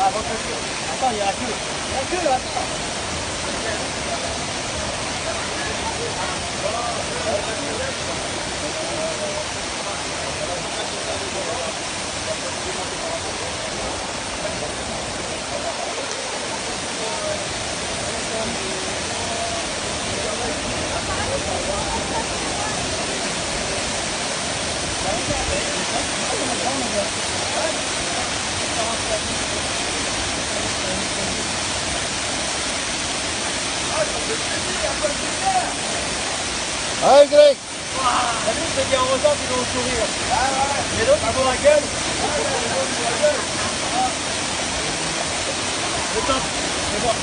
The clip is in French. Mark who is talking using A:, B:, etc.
A: avant que je... Attends, il y a la queue. La queue, là, attends.
B: Allez Greg.
A: T'as vu, c'est bien heureusement qu'ils ont le sourire. Mais l'autre, ils ont la gueule. Le top, c'est bon.